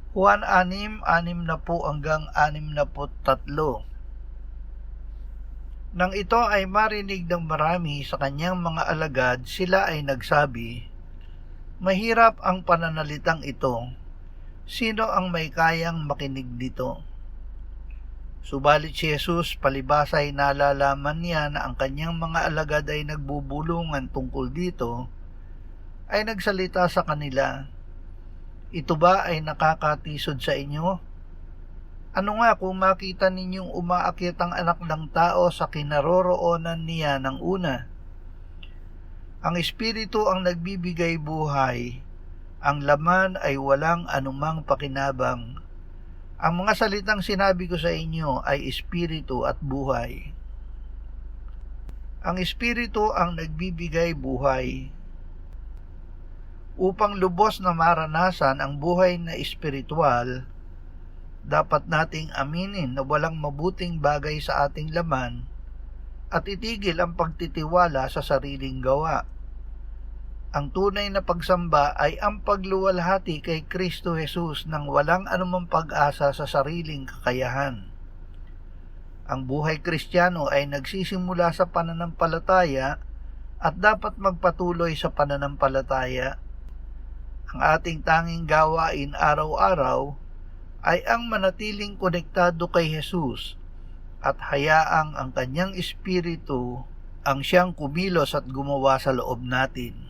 Juan 6:6 hanggang 63. Nang ito ay marinig ng marami sa kanyang mga alagad, sila ay nagsabi, "Mahirap ang pananalitang ito. Sino ang may kayang makinig dito?" Subalit si Jesus, palibhas ay nalalaman niya na ang kanyang mga alagad ay nagbubulungan tungkol dito, ay nagsalita sa kanila, "Ito ba ay nakakatisod sa inyo? Ano nga kung makita ninyong umaakyat ang anak ng tao sa kinaroroonan niya ng una? Ang Espiritu ang nagbibigay buhay, ang laman ay walang anumang pakinabang. Ang mga salitang sinabi ko sa inyo ay Espiritu at buhay." Ang Espiritu ang nagbibigay buhay. Upang lubos na maranasan ang buhay na espiritual, dapat nating aminin na walang mabuting bagay sa ating laman at itigil ang pagtitiwala sa sariling gawa. Ang tunay na pagsamba ay ang pagluwalhati kay Kristo Jesus nang walang anumang pag-asa sa sariling kakayahan. Ang buhay Kristiyano ay nagsisimula sa pananampalataya at dapat magpatuloy sa pananampalataya. Ang ating tanging gawain araw-araw ay ang manatiling konektado kay Jesus at hayaang ang kanyang Espiritu ang siyang kumilos at gumawa sa loob natin.